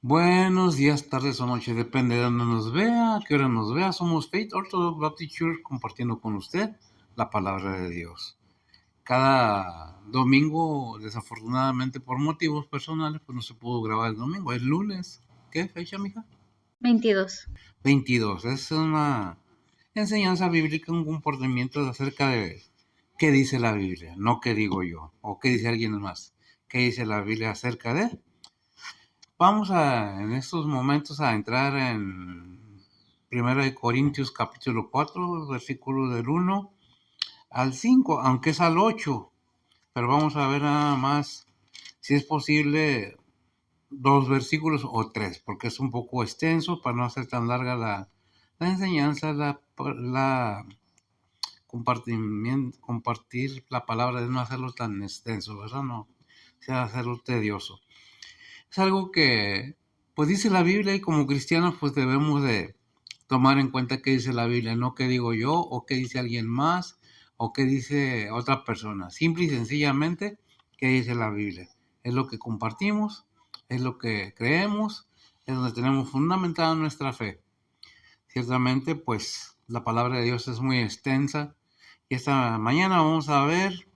Buenos días, tardes o noches, depende de dónde nos vea, a qué hora nos vea. Somos Faith Orthodox Baptist Church compartiendo con usted la palabra de Dios. Cada domingo, desafortunadamente por motivos personales, pues no se pudo grabar el domingo. Es lunes. ¿Qué fecha, mija? 22. 22. Es una enseñanza bíblica, un comportamiento acerca de qué dice la Biblia, no qué digo yo, o qué dice alguien más. ¿Qué dice la Biblia acerca de? Vamos en estos momentos a entrar en 1 Corintios capítulo 4, versículo del 1 al 5, aunque es al 8, pero vamos a ver nada más, si es posible, 2 versículos o 3, porque es un poco extenso para no hacer tan larga la enseñanza, la compartir la palabra, de no hacerlo tan extenso, ¿verdad? No, sea hacerlo tedioso. Es algo que, pues dice la Biblia, y como cristianos pues debemos de tomar en cuenta qué dice la Biblia, no qué digo yo o qué dice alguien más o qué dice otra persona. Simple y sencillamente qué dice la Biblia. Es lo que compartimos, es lo que creemos, es donde tenemos fundamentada nuestra fe. Ciertamente pues la palabra de Dios es muy extensa y esta mañana vamos a ver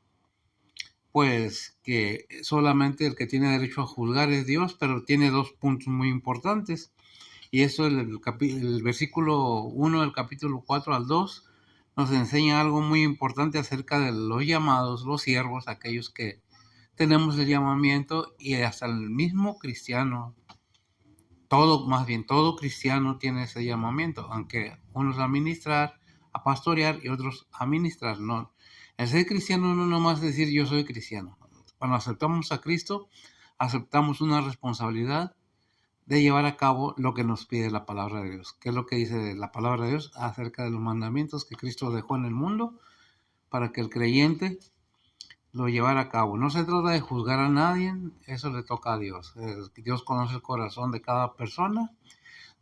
pues que solamente el que tiene derecho a juzgar es Dios, pero tiene dos puntos muy importantes. Y eso el versículo 1 del capítulo 4 al 2 nos enseña algo muy importante acerca de los llamados, los siervos, aquellos que tenemos el llamamiento, y hasta el mismo cristiano, todo cristiano tiene ese llamamiento, aunque unos a ministrar, a pastorear y otros a ministrar. No, el ser cristiano no nomás decir yo soy cristiano. Cuando aceptamos a Cristo, aceptamos una responsabilidad de llevar a cabo lo que nos pide la palabra de Dios. ¿Qué es lo que dice la palabra de Dios acerca de los mandamientos que Cristo dejó en el mundo para que el creyente lo llevara a cabo? No se trata de juzgar a nadie, eso le toca a Dios. Dios conoce el corazón de cada persona.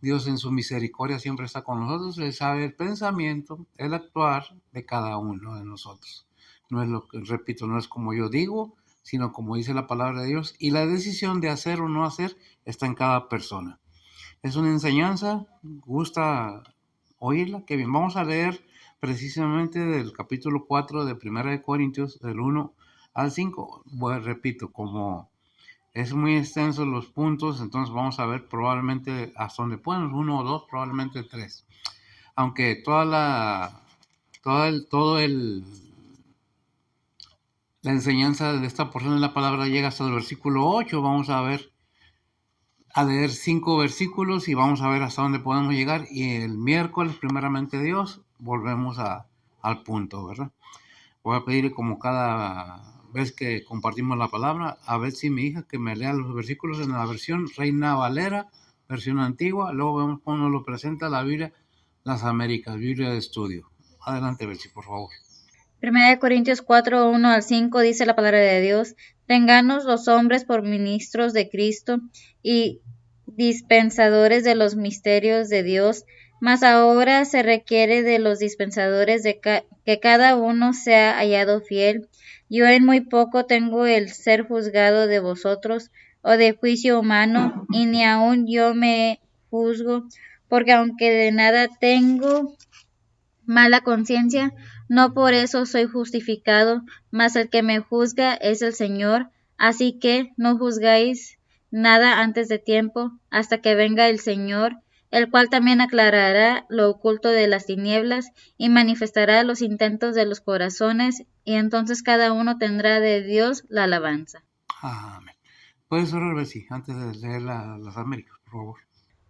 Dios en su misericordia siempre está con nosotros. Él sabe el pensamiento, el actuar de cada uno de nosotros. No es lo que, repito, no es como yo digo, sino como dice la palabra de Dios. Y la decisión de hacer o no hacer está en cada persona. Es una enseñanza, gusta oírla, que bien. Vamos a leer precisamente del capítulo 4 de 1 Corintios, del 1 al 5. Bueno, repito, como es muy extenso los puntos, entonces vamos a ver probablemente hasta donde pueden, uno o dos, probablemente tres. Aunque la enseñanza de esta porción de la palabra llega hasta el versículo 8, vamos a leer 5 versículos y vamos a ver hasta dónde podemos llegar. Y el miércoles, primeramente Dios, volvemos al punto, ¿verdad? Voy a pedirle, como cada vez que compartimos la palabra, a ver si mi hija que me lea los versículos en la versión Reina Valera, versión antigua. Luego vemos cómo nos lo presenta la Biblia, las Américas, Biblia de estudio. Adelante, Betsy, por favor. 1 Corintios 4, 1 al 5 dice la palabra de Dios: Tenganos los hombres por ministros de Cristo y dispensadores de los misterios de Dios, mas ahora se requiere de los dispensadores que cada uno sea hallado fiel. Yo en muy poco tengo el ser juzgado de vosotros, o de juicio humano, y ni aun yo me juzgo, porque aunque de nada tengo mala conciencia, no por eso soy justificado, mas el que me juzga es el Señor. Así que no juzgáis nada antes de tiempo, hasta que venga el Señor, el cual también aclarará lo oculto de las tinieblas y manifestará los intentos de los corazones, y entonces cada uno tendrá de Dios la alabanza. Amén. Puedes orar, Betsy, antes de leer las Américas, por favor.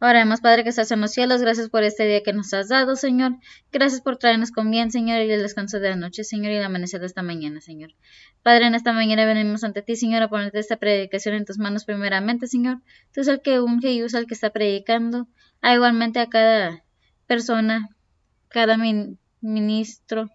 Oremos, Padre que estás en los cielos, gracias por este día que nos has dado, Señor. Gracias por traernos con bien, Señor, y el descanso de la noche, Señor, y el amanecer de esta mañana, Señor. Padre, en esta mañana venimos ante ti, Señor, a ponerte esta predicación en tus manos primeramente, Señor. Tú eres el que unge y usa al que está predicando, igualmente a cada persona, cada ministro,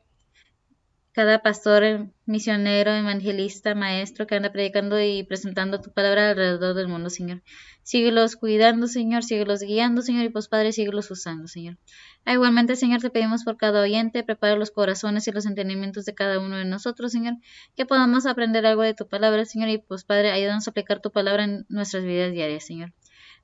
cada pastor, misionero, evangelista, maestro que anda predicando y presentando tu palabra alrededor del mundo, Señor. Síguelos cuidando, Señor, síguelos guiando, Señor, y pues Padre, síguelos usando, Señor. Igualmente, Señor, te pedimos por cada oyente, prepara los corazones y los entendimientos de cada uno de nosotros, Señor, que podamos aprender algo de tu palabra, Señor, y pues Padre, ayúdanos a aplicar tu palabra en nuestras vidas diarias, Señor.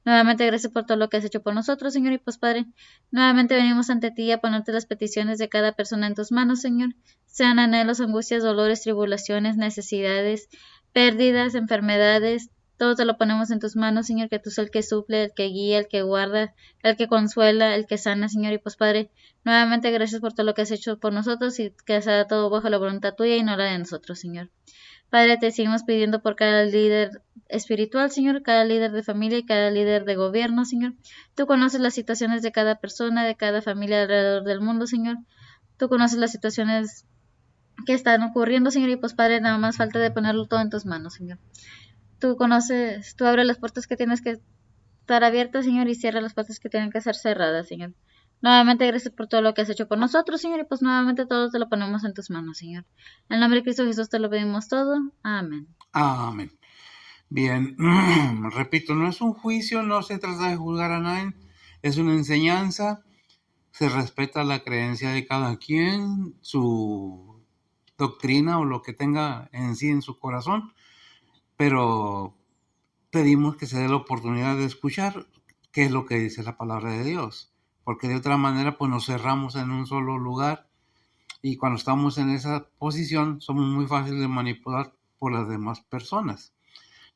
Nuevamente, gracias por todo lo que has hecho por nosotros, Señor. Y pues, Padre, nuevamente venimos ante ti a ponerte las peticiones de cada persona en tus manos, Señor. Sean anhelos, angustias, dolores, tribulaciones, necesidades, pérdidas, enfermedades. Todo te lo ponemos en tus manos, Señor, que tú eres el que suple, el que guía, el que guarda, el que consuela, el que sana, Señor. Y pues, Padre, nuevamente gracias por todo lo que has hecho por nosotros y que sea todo bajo la voluntad tuya y no la de nosotros, Señor. Padre, te seguimos pidiendo por cada líder espiritual, Señor, cada líder de familia y cada líder de gobierno, Señor. Tú conoces las situaciones de cada persona, de cada familia alrededor del mundo, Señor. Tú conoces las situaciones que están ocurriendo, Señor, y pues, Padre, nada más falta de ponerlo todo en tus manos, Señor. Tú conoces, tú abres las puertas que tienes que estar abiertas, Señor, y cierra las puertas que tienen que ser cerradas, Señor. Nuevamente, gracias por todo lo que has hecho por nosotros, Señor, y pues nuevamente todo te lo ponemos en tus manos, Señor. En el nombre de Cristo Jesús te lo pedimos todo. Amén. Amén. Bien, repito, no es un juicio, no se trata de juzgar a nadie, es una enseñanza, se respeta la creencia de cada quien, su doctrina o lo que tenga en sí en su corazón, pero pedimos que se dé la oportunidad de escuchar qué es lo que dice la palabra de Dios, porque de otra manera pues nos cerramos en un solo lugar y cuando estamos en esa posición somos muy fáciles de manipular por las demás personas.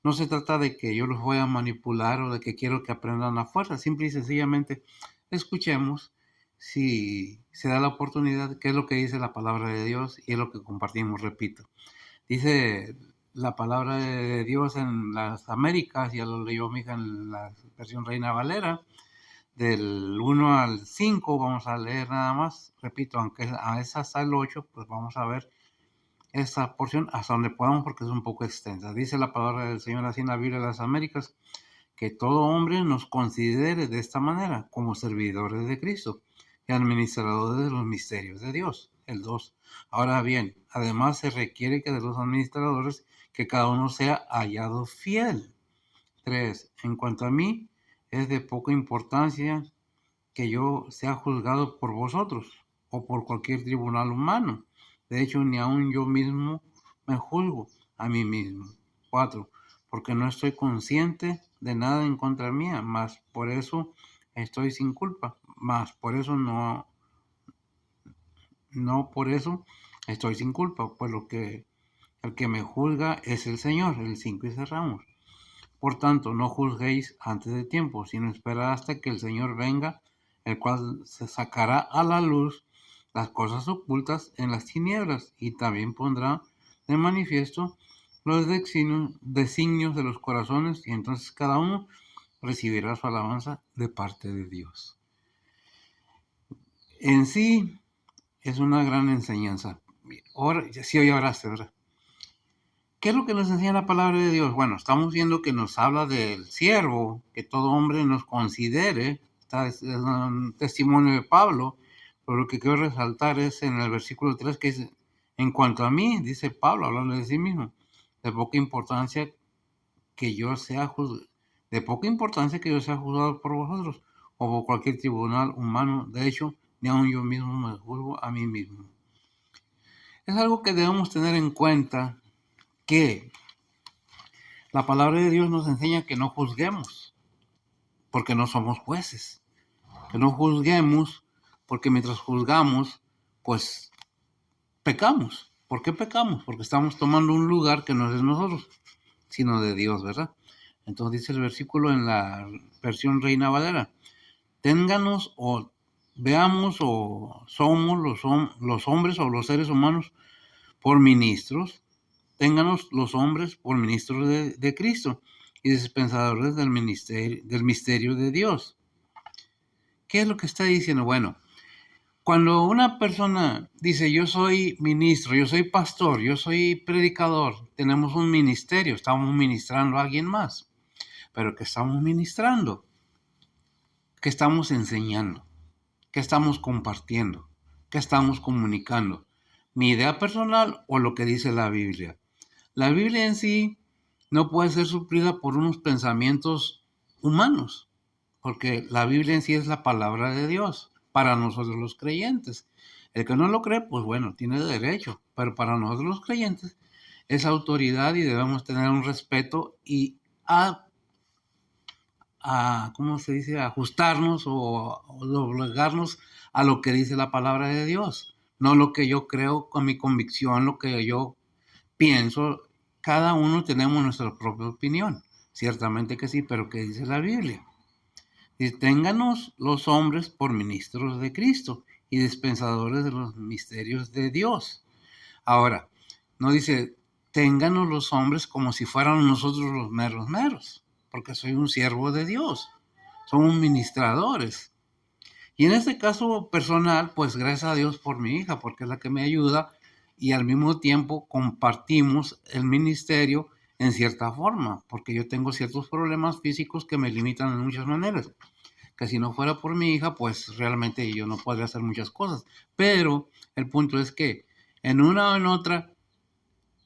No se trata de que yo los voy a manipular o de que quiero que aprendan a fuerza. Simple y sencillamente escuchemos si se da la oportunidad, qué es lo que dice la palabra de Dios y es lo que compartimos, repito. Dice la palabra de Dios en las Américas, ya lo leyó mi hija en la versión Reina Valera, del 1 al 5 vamos a leer nada más. Repito, aunque a esa hasta el 8, pues vamos a ver esta porción hasta donde podamos porque es un poco extensa. Dice la palabra del Señor así en la Biblia de las Américas, que todo hombre nos considere de esta manera, como servidores de Cristo y administradores de los misterios de Dios. El 2. Ahora bien, además se requiere que de los administradores que cada uno sea hallado fiel. 3. En cuanto a mí, es de poca importancia que yo sea juzgado por vosotros o por cualquier tribunal humano. De hecho, ni aun yo mismo me juzgo a mí mismo. 4. Porque no estoy consciente de nada en contra mía, mas por eso estoy sin culpa, mas por eso no por eso estoy sin culpa, pues el que me juzga es el Señor. El 5 y cerramos. Por tanto, no juzguéis antes de tiempo, sino esperad hasta que el Señor venga, el cual se sacará a la luz las cosas ocultas en las tinieblas y también pondrá de manifiesto los designios de los corazones, y entonces cada uno recibirá su alabanza de parte de Dios. En sí es una gran enseñanza. Ahora, sí, hoy oraste, ¿verdad? ¿Qué es lo que nos enseña la palabra de Dios? Bueno, estamos viendo que nos habla del siervo, que todo hombre nos considere. Es un testimonio de Pablo, pero lo que quiero resaltar es en el versículo 3 que dice, en cuanto a mí, dice Pablo, hablando de sí mismo, de poca importancia que yo sea juzgado, de poca importancia que yo sea juzgado por vosotros o por cualquier tribunal humano. De hecho, ni aun yo mismo me juzgo a mí mismo. Es algo que debemos tener en cuenta, que la palabra de Dios nos enseña que no juzguemos, porque no somos jueces. Que no juzguemos, porque mientras juzgamos, pues pecamos. ¿Por qué pecamos? Porque estamos tomando un lugar que no es de nosotros, sino de Dios, ¿verdad? Entonces dice el versículo en la versión Reina Valera, ténganos o veamos o somos los hombres o los seres humanos por ministros, ténganos los hombres por ministros de Cristo y dispensadores del misterio de Dios. ¿Qué es lo que está diciendo? Bueno, cuando una persona dice yo soy ministro, yo soy pastor, yo soy predicador, tenemos un ministerio, estamos ministrando a alguien más. Pero ¿qué estamos ministrando? ¿Qué estamos enseñando? ¿Qué estamos compartiendo? ¿Qué estamos comunicando? ¿Mi idea personal o lo que dice la Biblia? La Biblia en sí no puede ser suplida por unos pensamientos humanos, porque la Biblia en sí es la palabra de Dios para nosotros los creyentes. El que no lo cree, pues bueno, tiene derecho, pero para nosotros los creyentes es autoridad y debemos tener un respeto y ¿cómo se dice? Ajustarnos o doblegarnos a lo que dice la palabra de Dios, no lo que yo creo con mi convicción, lo que yo pienso. Cada uno tenemos nuestra propia opinión, ciertamente que sí, pero ¿qué dice la Biblia? Dice, ténganos los hombres por ministros de Cristo y dispensadores de los misterios de Dios. Ahora, no dice, ténganos los hombres como si fueran nosotros los meros, porque soy un siervo de Dios, somos ministradores. Y en este caso personal, pues gracias a Dios por mi hija, porque es la que me ayuda y al mismo tiempo compartimos el ministerio en cierta forma, porque yo tengo ciertos problemas físicos que me limitan en muchas maneras, que si no fuera por mi hija, pues realmente yo no podría hacer muchas cosas. Pero el punto es que en una o en otra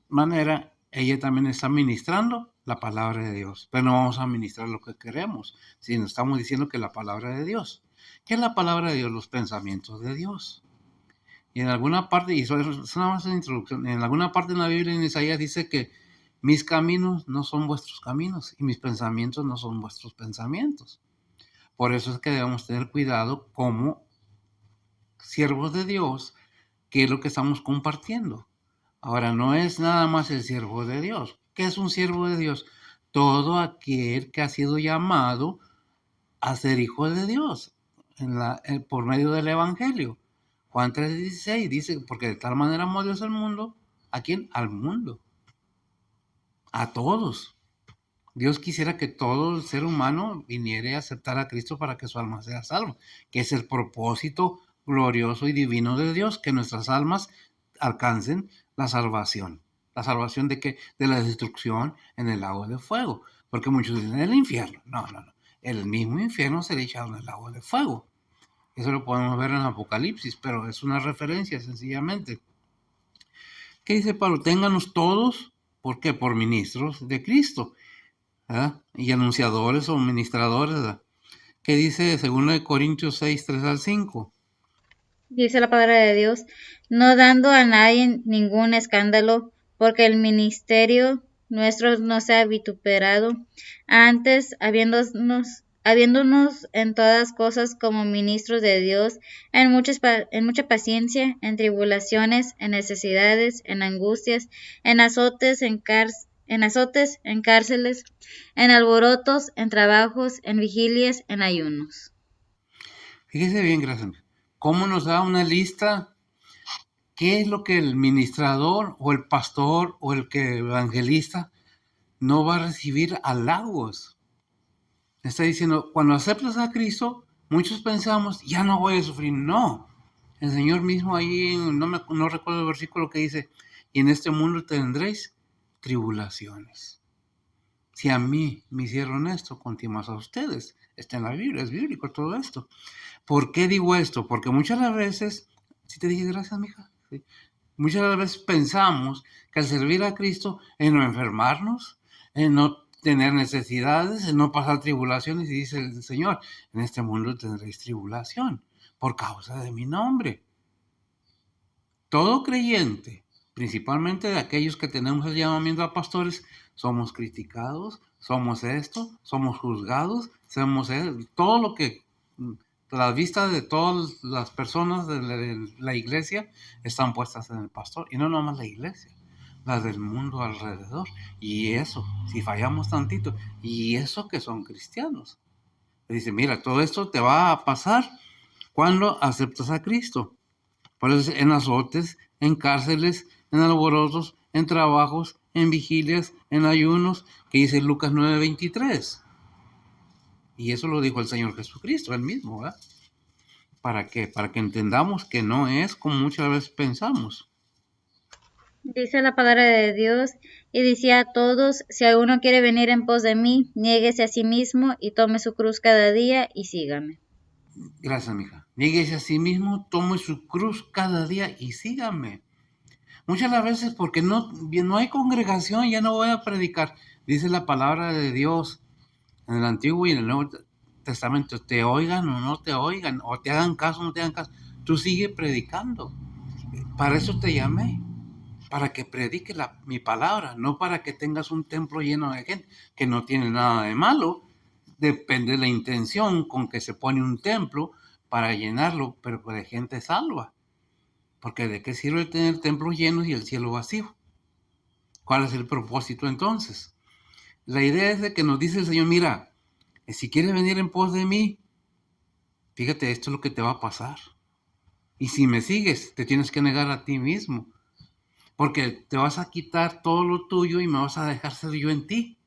manera, ella también está ministrando la palabra de Dios, pero no vamos a ministrar lo que queremos, sino estamos diciendo que la palabra de Dios. ¿Qué es la palabra de Dios? Los pensamientos de Dios. Y en alguna parte, y eso es nada más una introducción, en alguna parte en la Biblia, en Isaías, dice que mis caminos no son vuestros caminos y mis pensamientos no son vuestros pensamientos. Por eso es que debemos tener cuidado como siervos de Dios, qué es lo que estamos compartiendo. Ahora, no es nada más el siervo de Dios. ¿Qué es un siervo de Dios? Todo aquel que ha sido llamado a ser hijo de Dios por medio del Evangelio. Juan 3:16 dice, porque de tal manera amó Dios al mundo. ¿A quién? Al mundo. A todos. Dios quisiera que todo el ser humano viniera a aceptar a Cristo para que su alma sea salva, que es el propósito glorioso y divino de Dios, que nuestras almas alcancen la salvación. ¿La salvación de qué? De la destrucción en el lago de fuego. Porque muchos dicen, el infierno. No. El mismo infierno será echado en el lago de fuego. Eso lo podemos ver en Apocalipsis, pero es una referencia sencillamente. ¿Qué dice Pablo? Ténganos todos, ¿por qué? Por ministros de Cristo. ¿verdad? Y anunciadores o ministradores, ¿verdad? ¿Qué dice 2 Corintios 6, 3 al 5? Dice la palabra de Dios, no dando a nadie ningún escándalo, porque el ministerio nuestro no sea vituperado, antes habiéndonos en todas cosas como ministros de Dios, en mucha paciencia, en tribulaciones, en necesidades, en angustias, en azotes, en cárceles, en alborotos, en trabajos, en vigilias, en ayunos. Fíjese bien, gracias. ¿Cómo nos da una lista? ¿Qué es lo que el ministrador o el pastor o el que evangelista no va a recibir halagos? Está diciendo, cuando aceptas a Cristo, muchos pensamos, ya no voy a sufrir. No, el Señor mismo ahí, no recuerdo el versículo que dice, y en este mundo tendréis tribulaciones. Si a mí me hicieron esto, continuas a ustedes. Está en la Biblia, es bíblico todo esto. ¿Por qué digo esto? Porque muchas de las veces, si te dije gracias, mija, ¿sí? Muchas de las veces pensamos que al servir a Cristo, en no enfermarnos, en no tener necesidades, en no pasar tribulaciones, y dice el Señor, en este mundo tendréis tribulación por causa de mi nombre. Todo creyente, principalmente de aquellos que tenemos el llamamiento a pastores, somos criticados, somos esto, somos juzgados, somos todo lo que la vista de todas las personas de la iglesia están puestas en el pastor, y no nomás la iglesia, las del mundo alrededor. Y eso, si fallamos tantito, y eso que son cristianos. Dice, mira, todo esto te va a pasar cuando aceptas a Cristo. Por eso en azotes, en cárceles, en alborotos, en trabajos, en vigilias, en ayunos, que dice Lucas 9:23. Y eso lo dijo el Señor Jesucristo, él mismo, ¿verdad? ¿Para qué? Para que entendamos que no es como muchas veces pensamos. Dice la palabra de Dios y decía a todos, si alguno quiere venir en pos de mí, niéguese a sí mismo y tome su cruz cada día y sígame. Gracias, mija. Niéguese a sí mismo, tome su cruz cada día y sígame. Muchas las veces porque no hay congregación, ya no voy a predicar. Dice la palabra de Dios en el Antiguo y en el Nuevo Testamento, te oigan o no te oigan, o te hagan caso o no te hagan caso, tú sigue predicando. Para eso te llamé, para que predique mi palabra, no para que tengas un templo lleno de gente, que no tiene nada de malo. Depende de la intención con que se pone un templo para llenarlo, pero de gente salva. Porque ¿de qué sirve tener templos llenos y el cielo vacío? ¿Cuál es el propósito entonces? La idea es de que nos dice el Señor, mira, si quieres venir en pos de mí, fíjate, esto es lo que te va a pasar. Y si me sigues, te tienes que negar a ti mismo, porque te vas a quitar todo lo tuyo y me vas a dejar ser yo en ti.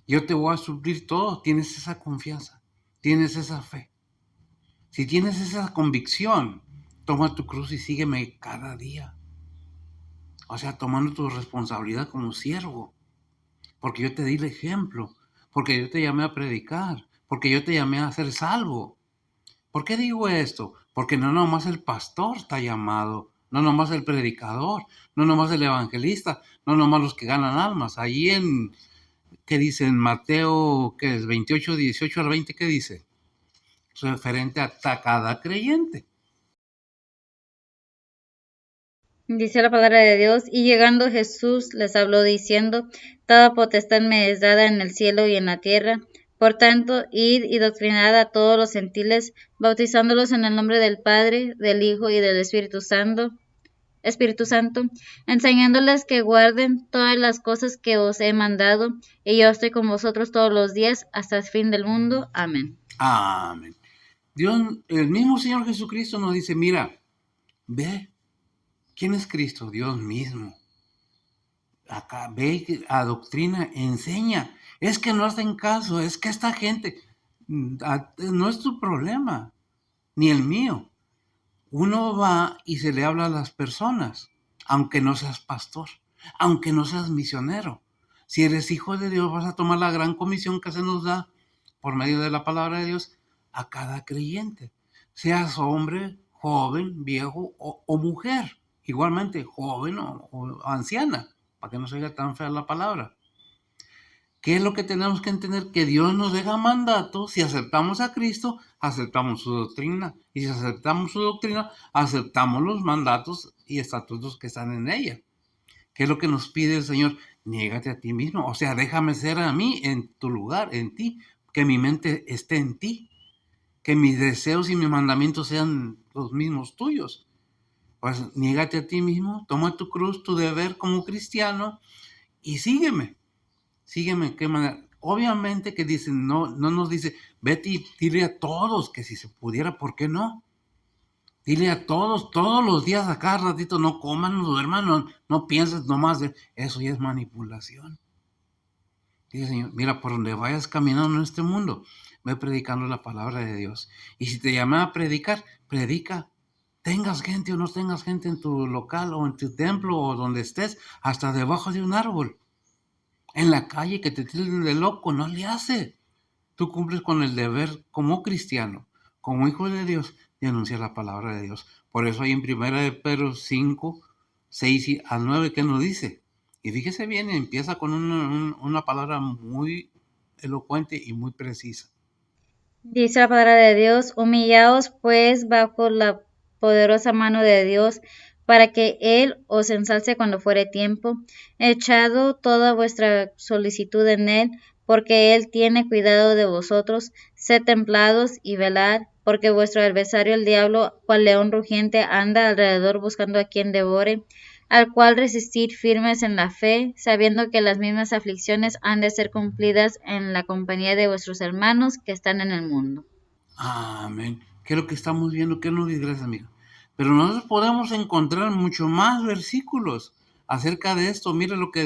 Yo te voy a suplir todo. Tienes esa confianza, tienes esa fe. Si tienes esa convicción, toma tu cruz y sígueme cada día. O sea, tomando tu responsabilidad como siervo. Porque yo te di el ejemplo. Porque yo te llamé a predicar. Porque yo te llamé a ser salvo. ¿Por qué digo esto? Porque no nomás el pastor está llamado, no nomás el predicador, no nomás el evangelista, no nomás los que ganan almas. Allí ¿qué dice? En Mateo, ¿qué es? 28, 18 al 20, ¿qué dice? Referente a cada creyente. Dice la palabra de Dios, y llegando Jesús les habló diciendo, toda potestad me es dada en el cielo y en la tierra. Por tanto, id y doctrinad a todos los gentiles, bautizándolos en el nombre del Padre, del Hijo y del Espíritu Santo, enseñándoles que guarden todas las cosas que os he mandado, y yo estoy con vosotros todos los días hasta el fin del mundo. Amén. Amén. Dios, el mismo Señor Jesucristo nos dice, mira, ve, ¿quién es Cristo? Dios mismo. Acá ve, adoctrina, enseña. Es que no hacen caso, es que esta gente, no es tu problema, ni el mío. Uno va y se le habla a las personas, aunque no seas pastor, aunque no seas misionero. Si eres hijo de Dios, vas a tomar la gran comisión que se nos da por medio de la palabra de Dios a cada creyente, seas hombre, joven, viejo o mujer, igualmente joven o anciana, para que no se oiga tan fea la palabra. ¿Qué es lo que tenemos que entender? Que Dios nos deja mandatos. Si aceptamos a Cristo, aceptamos su doctrina. Y si aceptamos su doctrina, aceptamos los mandatos y estatutos que están en ella. ¿Qué es lo que nos pide el Señor? Niégate a ti mismo. O sea, déjame ser a mí en tu lugar, en ti. Que mi mente esté en ti. Que mis deseos y mis mandamientos sean los mismos tuyos. Pues niégate a ti mismo, toma tu cruz, tu deber como cristiano y sígueme. Sígueme, ¿qué manera? Obviamente que dicen, no nos dice, vete y dile a todos que si se pudiera, ¿por qué no? Dile a todos los días, a cada ratito, no coman, no duerman, no pienses nomás de eso, ya es manipulación. Dice Señor, mira, por donde vayas caminando en este mundo, ve predicando la palabra de Dios. Y si te llama a predicar, predica. Tengas gente o no tengas gente en tu local o en tu templo o donde estés, hasta debajo de un árbol. En la calle que te tilden de loco, no le hace. Tú cumples con el deber como cristiano, como hijo de Dios, de anunciar la palabra de Dios. Por eso hay en 1 Pedro 5, 6 al 9 que nos dice. Y fíjese bien, empieza con una palabra muy elocuente y muy precisa. Dice la palabra de Dios, humillaos pues bajo la poderosa mano de Dios, para que Él os ensalce cuando fuere tiempo, echado toda vuestra solicitud en Él, porque Él tiene cuidado de vosotros, sed templados y velad, porque vuestro adversario el diablo, cual león rugiente, anda alrededor buscando a quien devore, al cual resistir firmes en la fe, sabiendo que las mismas aflicciones han de ser cumplidas en la compañía de vuestros hermanos que están en el mundo. Amén. ¿Qué es lo que estamos viendo? ¿Qué nos dice, gracias, amiga? Pero nosotros podemos encontrar mucho más versículos acerca de esto. Mira lo que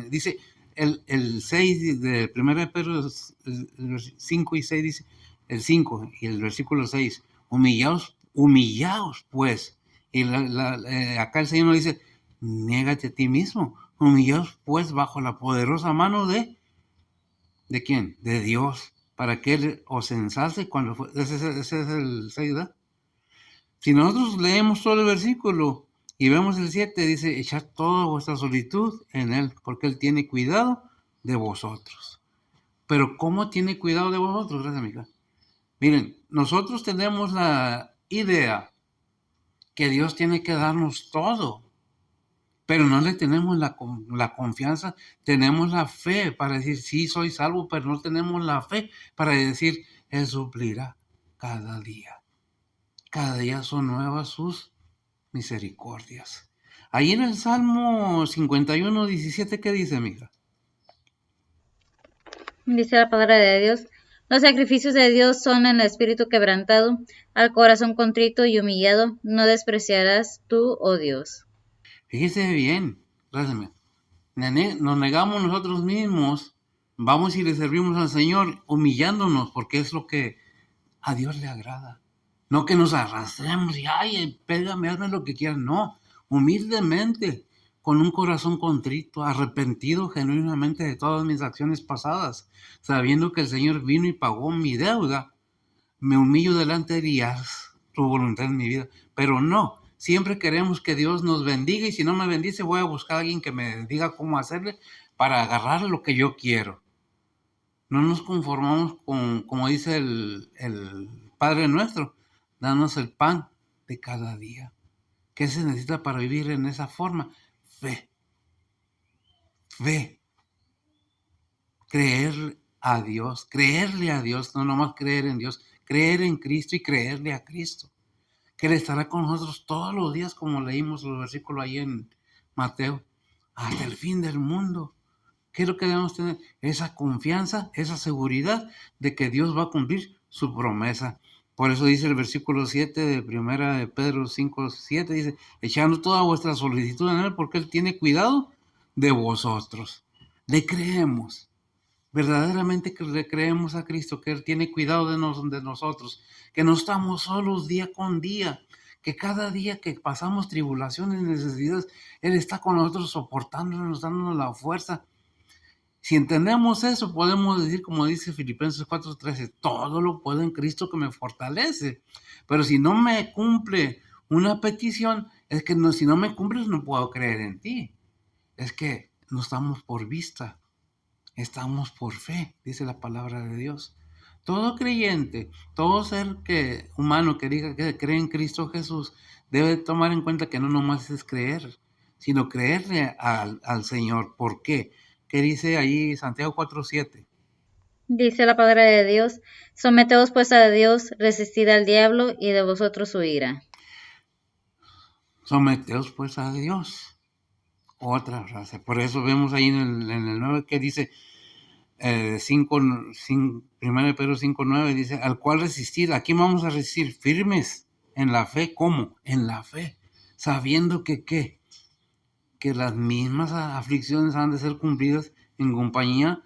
dice el 6 de 1 Pedro 5 y 6 dice, el 5 y el versículo 6, humillaos pues. Y acá el Señor nos dice, niégate a ti mismo, humillaos pues bajo la poderosa mano ¿de quién? De Dios, para que Él os ensalce cuando fue. Ese es el 6, ¿verdad? Si nosotros leemos todo el versículo y vemos el 7, dice, echad toda vuestra solitud en Él, porque Él tiene cuidado de vosotros. Pero ¿cómo tiene cuidado de vosotros? Gracias, amiga. Miren, nosotros tenemos la idea que Dios tiene que darnos todo. pero no le tenemos la confianza, tenemos la fe para decir, sí, soy salvo, pero no tenemos la fe para decir, Él suplirá cada día. Cada día son nuevas sus misericordias. Ahí en el Salmo 51:17, ¿qué dice, mija? Dice la palabra de Dios. Los sacrificios de Dios son el espíritu quebrantado, al corazón contrito y humillado, no despreciarás tú, oh Dios. Fíjese bien, gracias. Nos negamos nosotros mismos, vamos y le servimos al Señor humillándonos, porque es lo que a Dios le agrada. No que nos arrastremos y, ay, pégame, hazme lo que quieras. No, humildemente, con un corazón contrito, arrepentido genuinamente de todas mis acciones pasadas, sabiendo que el Señor vino y pagó mi deuda, me humillo delante de Él y haz tu voluntad en mi vida. Pero no, siempre queremos que Dios nos bendiga y si no me bendice voy a buscar a alguien que me diga cómo hacerle para agarrar lo que yo quiero. No nos conformamos con, como dice el Padre nuestro, danos el pan de cada día. ¿Qué se necesita para vivir en esa forma? Fe. Fe. Creer a Dios, creerle a Dios, no nomás creer en Dios, creer en Cristo y creerle a Cristo, que Él estará con nosotros todos los días, como leímos los versículos ahí en Mateo, hasta el fin del mundo. ¿Qué es lo que debemos tener? Esa confianza, esa seguridad de que Dios va a cumplir su promesa. Por eso dice el versículo 7 de 1 de Pedro 5:7, dice, echando toda vuestra solicitud en Él, porque Él tiene cuidado de vosotros. Le creemos. Verdaderamente que le creemos a Cristo, que Él tiene cuidado de nosotros, que no estamos solos día con día, que cada día que pasamos tribulaciones y necesidades, Él está con nosotros soportándonos, dándonos la fuerza. Si entendemos eso, podemos decir, como dice Filipenses 4:13, todo lo puedo en Cristo que me fortalece. Pero si no me cumple una petición, es que no, si no me cumples no puedo creer en ti. Es que no estamos por vista. Estamos por fe, dice la palabra de Dios. Todo creyente, todo ser humano que diga que cree en Cristo Jesús, debe tomar en cuenta que no nomás es creer, sino creerle al Señor. ¿Por qué? ¿Qué dice ahí Santiago 4:7? Dice la palabra de Dios, someteos pues a Dios, resistid al diablo y de vosotros huirá. Someteos pues a Dios. Otra frase. Por eso vemos ahí en el 9 que dice, 1 Pedro 5:9 dice, al cual resistir. Aquí vamos a resistir firmes en la fe. ¿Cómo? En la fe. Sabiendo que las mismas aflicciones han de ser cumplidas en compañía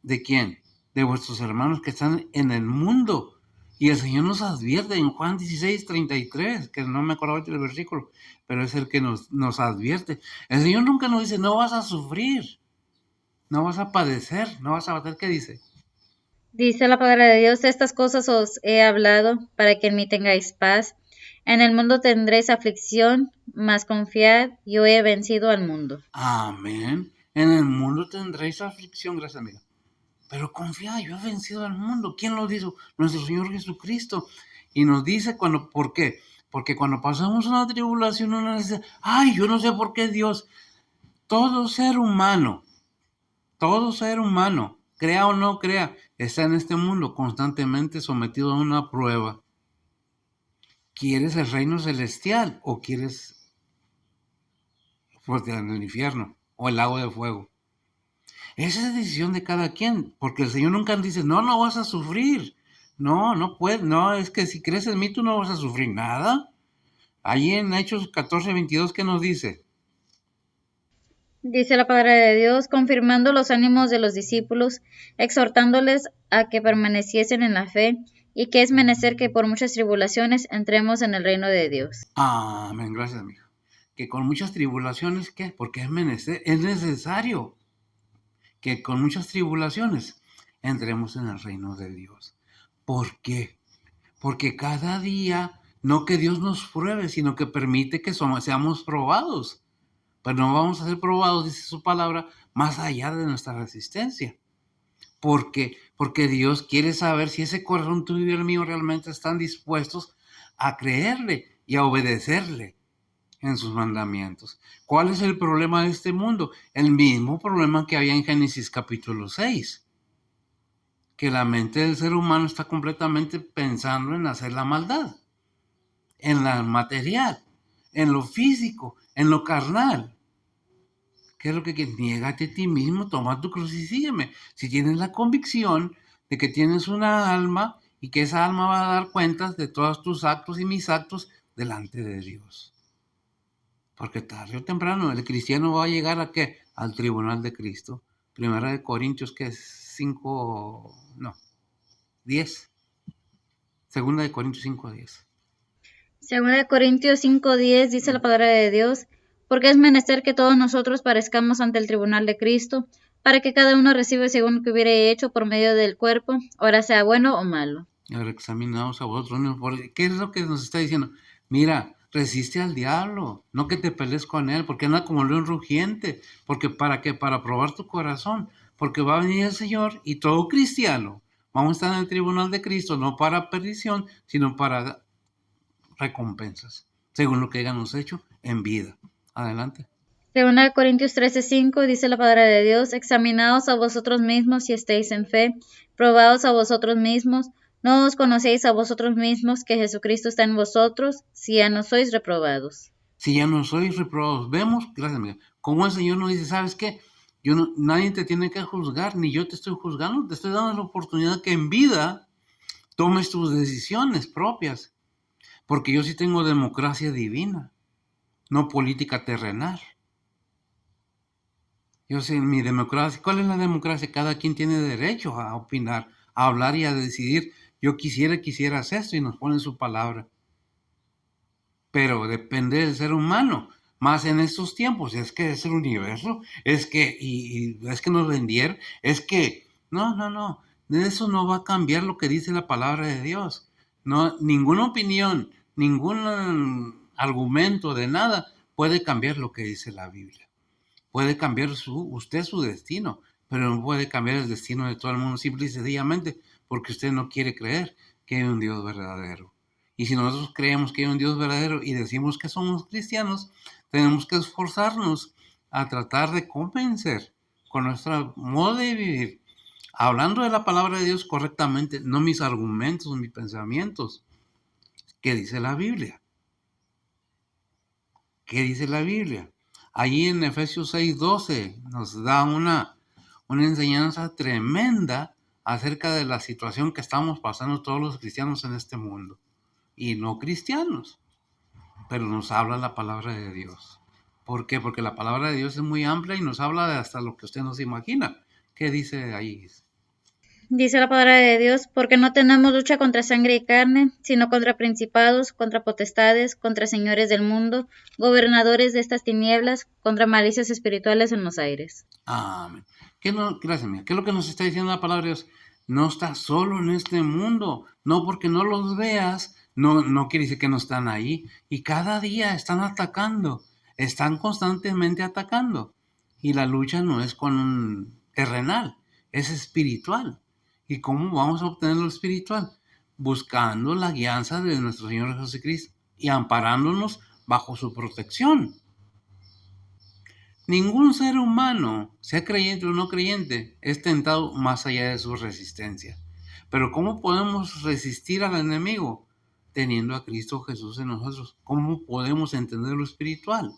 de quién? De vuestros hermanos que están en el mundo. Y el Señor nos advierte en Juan 16:33, que no me acuerdo ahorita del versículo, pero es el que nos advierte. El Señor nunca nos dice, no vas a sufrir, no vas a padecer, no vas a bater. ¿Qué dice? Dice la palabra de Dios, estas cosas os he hablado para que en mí tengáis paz. En el mundo tendréis aflicción, mas confiad, yo he vencido al mundo. Amén. En el mundo tendréis aflicción, gracias amiga. Pero confía, yo he vencido al mundo. ¿Quién lo dijo? Nuestro Señor Jesucristo. Y nos dice ¿por qué? Porque cuando pasamos una tribulación, uno dice, ay, yo no sé por qué Dios, todo ser humano, crea o no crea, está en este mundo constantemente sometido a una prueba. ¿Quieres el reino celestial o quieres en el infierno o el lago de fuego? Esa es decisión de cada quien, porque el Señor nunca dice, no, no vas a sufrir. No, no puedes, no, es que si crees en mí tú no vas a sufrir nada. Allí en Hechos 14:22, ¿qué nos dice? Dice la palabra de Dios, confirmando los ánimos de los discípulos, exhortándoles a que permaneciesen en la fe, y que es menester que por muchas tribulaciones entremos en el reino de Dios. Amén, gracias, amigo. Que con muchas tribulaciones, ¿qué? Porque es necesario que con muchas tribulaciones entremos en el reino de Dios. ¿Por qué? Porque cada día, no que Dios nos pruebe, sino que permite que seamos probados. Pero no vamos a ser probados, dice su palabra, más allá de nuestra resistencia. Porque Dios quiere saber si ese corazón tuyo y el mío realmente están dispuestos a creerle y a obedecerle. en sus mandamientos. ¿Cuál es el problema de este mundo? El mismo problema que había en Génesis capítulo 6, que la mente del ser humano está completamente pensando en hacer la maldad, en lo material, en lo físico, en lo carnal. ¿Qué es lo que quieres? Niégate a ti mismo, toma tu cruz y sígueme. Si tienes la convicción de que tienes una alma y que esa alma va a dar cuentas de todos tus actos y mis actos delante de Dios. Porque tarde o temprano el cristiano va a llegar ¿a qué? Al tribunal de Cristo. Primera de Corintios, que es 5, no, 10. Segunda de Corintios 5:10. Segunda de Corintios 5:10 dice la palabra de Dios, porque es menester que todos nosotros parezcamos ante el tribunal de Cristo, para que cada uno reciba según lo que hubiere hecho por medio del cuerpo, ora sea bueno o malo. Ahora examinaos a vosotros mismos. ¿Qué es lo que nos está diciendo? Mira, resiste al diablo, no que te pelees con él, porque anda como león rugiente. Porque ¿para qué? Para probar tu corazón. Porque va a venir el Señor y todo cristiano. Vamos a estar en el tribunal de Cristo, no para perdición, sino para recompensas, según lo que hayamos hecho en vida. Adelante. Segunda de Corintios 13:5 dice la palabra de Dios, examinaos a vosotros mismos si estáis en fe, probaos a vosotros mismos, no os conocéis a vosotros mismos que Jesucristo está en vosotros, si ya no sois reprobados. Si ya no sois reprobados, vemos, gracias amiga, como el Señor nos dice, ¿sabes qué? Nadie te tiene que juzgar, ni yo te estoy juzgando, te estoy dando la oportunidad que en vida tomes tus decisiones propias, porque yo sí tengo democracia divina, no política terrenal. Yo sé, mi democracia, ¿cuál es la democracia? Cada quien tiene derecho a opinar, a hablar y a decidir. Yo quisiera hacer esto y nos ponen su palabra. Pero depende del ser humano, más en estos tiempos. Es que es el universo, es que, es que nos vendieron, es que, no, de eso no va a cambiar lo que dice la palabra de Dios. No, ninguna opinión, ningún argumento de nada puede cambiar lo que dice la Biblia. Puede cambiar usted su destino, pero no puede cambiar el destino de todo el mundo simple y sencillamente porque usted no quiere creer que hay un Dios verdadero. Y si nosotros creemos que hay un Dios verdadero y decimos que somos cristianos, tenemos que esforzarnos a tratar de convencer con nuestro modo de vivir, hablando de la palabra de Dios correctamente, no mis argumentos, mis pensamientos. ¿Qué dice la Biblia? ¿Qué dice la Biblia? Allí en Efesios 6:12 nos da una enseñanza tremenda acerca de la situación que estamos pasando todos los cristianos en este mundo y no cristianos, pero nos habla la palabra de Dios. ¿Por qué? Porque la palabra de Dios es muy amplia y nos habla de hasta lo que usted no se imagina. ¿Qué dice ahí? Dice la palabra de Dios, porque no tenemos lucha contra sangre y carne, sino contra principados, contra potestades, contra señores del mundo, gobernadores de estas tinieblas, contra malicias espirituales en los aires. Amén. Gracias, mía. ¿Qué es lo que nos está diciendo la palabra de Dios? No estás solo en este mundo. No porque no los veas, no quiere decir que no están ahí. Y cada día están atacando. Están constantemente atacando. Y la lucha no es con un terrenal, es espiritual. ¿Y cómo vamos a obtener lo espiritual? Buscando la guianza de nuestro Señor Jesucristo y amparándonos bajo su protección. Ningún ser humano, sea creyente o no creyente, es tentado más allá de su resistencia. Pero ¿cómo podemos resistir al enemigo? Teniendo a Cristo Jesús en nosotros. ¿Cómo podemos entender lo espiritual?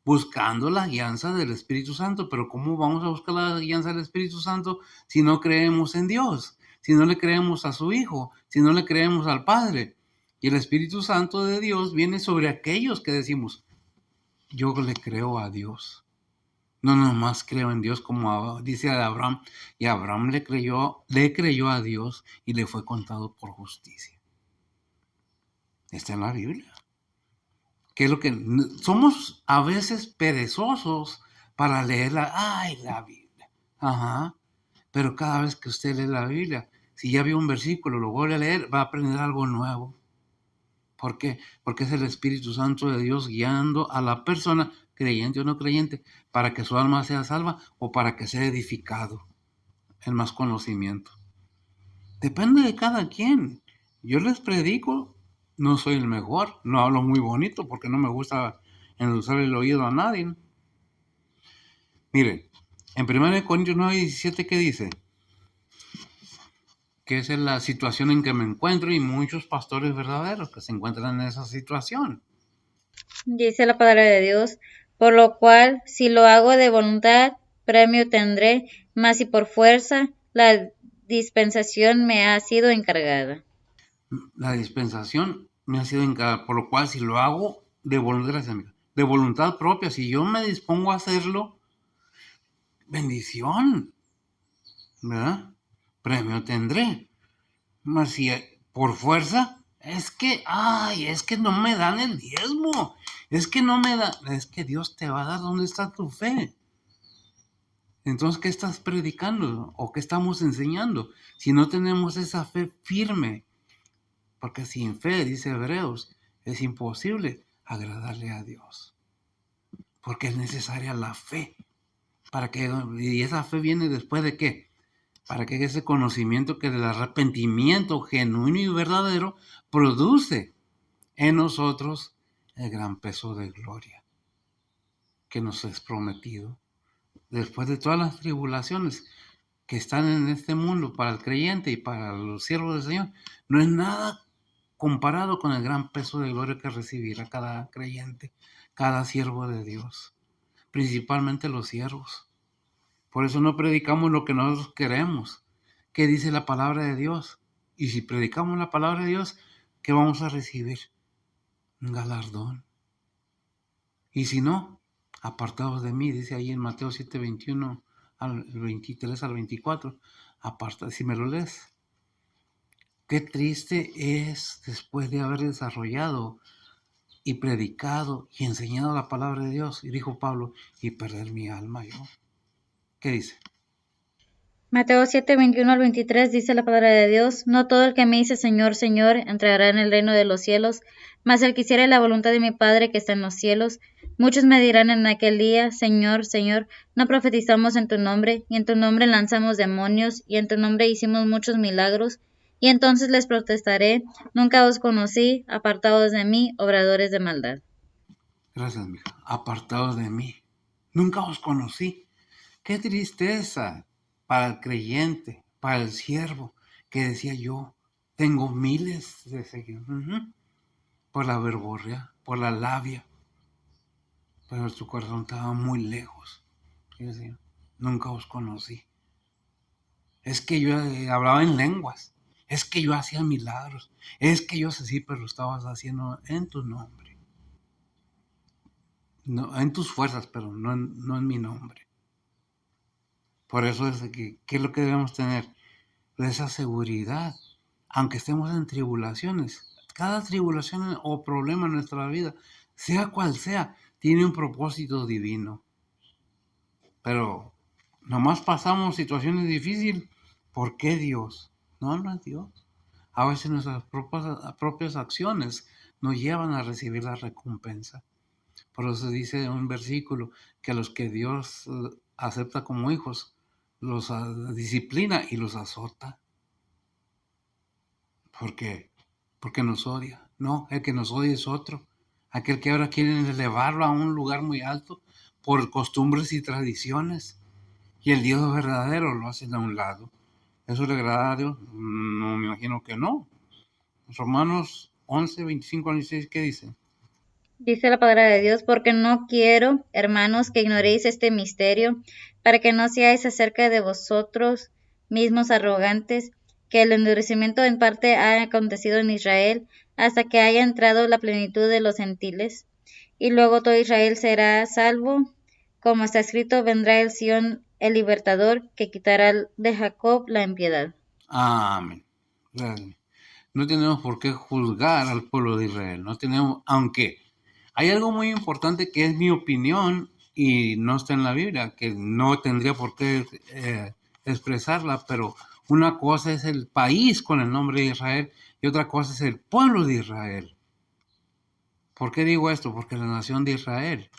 Buscando la guianza del Espíritu Santo. Pero ¿cómo vamos a buscar la guianza del Espíritu Santo si no creemos en Dios? Si no le creemos a su Hijo, si no le creemos al Padre. Y el Espíritu Santo de Dios viene sobre aquellos que decimos, yo le creo a Dios. No nomás creo en Dios como dice Abraham, y Abraham le creyó a Dios y le fue contado por justicia. Está en la Biblia. Que es lo que somos a veces perezosos para leer la Biblia. Ajá. Pero cada vez que usted lee la Biblia, si ya vio un versículo, lo vuelve a leer, va a aprender algo nuevo. ¿Por qué? Porque es el Espíritu Santo de Dios guiando a la persona, creyente o no creyente, para que su alma sea salva o para que sea edificado en más conocimiento. Depende de cada quien. Yo les predico, no soy el mejor, no hablo muy bonito porque no me gusta endulzar el oído a nadie. Miren, en 1 Corintios 9:17, ¿qué dice? Que esa es la situación en que me encuentro y muchos pastores verdaderos que se encuentran en esa situación. Dice la palabra de Dios, por lo cual, si lo hago de voluntad, premio tendré, mas si por fuerza, la dispensación me ha sido encargada. La dispensación me ha sido encargada, por lo cual si lo hago de voluntad, de voluntad propia, si yo me dispongo a hacerlo, bendición, ¿verdad? Premio tendré. Mas si por fuerza, es que no me dan el diezmo, es que no me dan, es que Dios te va a dar. ¿Dónde está tu fe? Entonces, ¿qué estás predicando o qué estamos enseñando? Si no tenemos esa fe firme, porque sin fe, dice Hebreos, es imposible agradarle a Dios, porque es necesaria la fe, y esa fe viene después de qué, para que ese conocimiento que del arrepentimiento genuino y verdadero produce en nosotros el gran peso de gloria que nos es prometido. Después de todas las tribulaciones que están en este mundo para el creyente y para los siervos del Señor, no es nada comparado con el gran peso de gloria que recibirá cada creyente, cada siervo de Dios, principalmente los siervos. Por eso no predicamos lo que nosotros queremos. ¿Qué dice la palabra de Dios? Y si predicamos la palabra de Dios, ¿qué vamos a recibir? Un galardón. Y si no, apartados de mí, dice ahí en Mateo 7:21 al 23 al 24. Aparta, si me lo lees. Qué triste es después de haber desarrollado y predicado y enseñado la palabra de Dios, y dijo Pablo, y perder mi alma yo. ¿Qué dice? Mateo 7:21 al 23 dice la palabra de Dios, no todo el que me dice Señor, Señor, entrará en el reino de los cielos, mas el que hiciere la voluntad de mi Padre que está en los cielos. Muchos me dirán en aquel día, Señor, Señor, no profetizamos en tu nombre, y en tu nombre lanzamos demonios, y en tu nombre hicimos muchos milagros. Y entonces les protestaré, nunca os conocí, apartados de mí, obradores de maldad. Gracias, mija. Apartados de mí. Nunca os conocí. Qué tristeza para el creyente, para el siervo, que decía yo, tengo miles de seguidores. Por la verborrea, por la labia, pero su corazón estaba muy lejos. Y decía, nunca os conocí. Es que yo hablaba en lenguas, es que yo hacía milagros, es que yo sí, pero lo estabas haciendo en tu nombre. No, en tus fuerzas, pero no en mi nombre. Por eso es que, ¿qué es lo que debemos tener? Esa seguridad, aunque estemos en tribulaciones. Cada tribulación o problema en nuestra vida, sea cual sea, tiene un propósito divino. Pero nomás pasamos situaciones difíciles. ¿Por qué Dios? No es Dios. A veces nuestras propias acciones nos llevan a recibir la recompensa. Por eso dice un versículo que a los que Dios acepta como hijos, los disciplina y los azota. ¿Por qué? Porque nos odia. No, el que nos odia es otro. Aquel que ahora quieren elevarlo a un lugar muy alto por costumbres y tradiciones. Y el Dios verdadero lo hacen a un lado. ¿Eso le agrada a Dios? No, me imagino que no. Romanos 11:25 al 26, ¿qué dice? Dice la palabra de Dios, porque no quiero, hermanos, que ignoréis este misterio, para que no seáis acerca de vosotros mismos arrogantes, que el endurecimiento en parte ha acontecido en Israel, hasta que haya entrado la plenitud de los gentiles, y luego todo Israel será salvo, como está escrito, vendrá el Sión el libertador, que quitará de Jacob la impiedad. Amén. No tenemos por qué juzgar al pueblo de Israel. No tenemos, aunque hay algo muy importante que es mi opinión y no está en la Biblia, que no tendría por qué expresarla, pero una cosa es el país con el nombre de Israel y otra cosa es el pueblo de Israel. ¿Por qué digo esto? Porque la nación de Israel,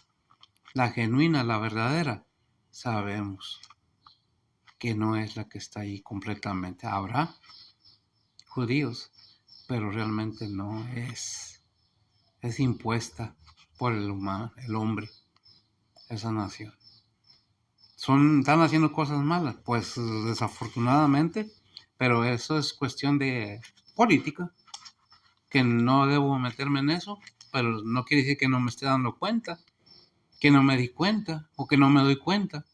la genuina, la verdadera, sabemos que no es la que está ahí completamente. Habrá judíos, pero realmente no es. Es impuesta por el humano, el hombre, esa nación. Están haciendo cosas malas, pues desafortunadamente, pero eso es cuestión de política, que no debo meterme en eso, pero no quiere decir que no me esté dando cuenta, que no me di cuenta o que no me doy cuenta.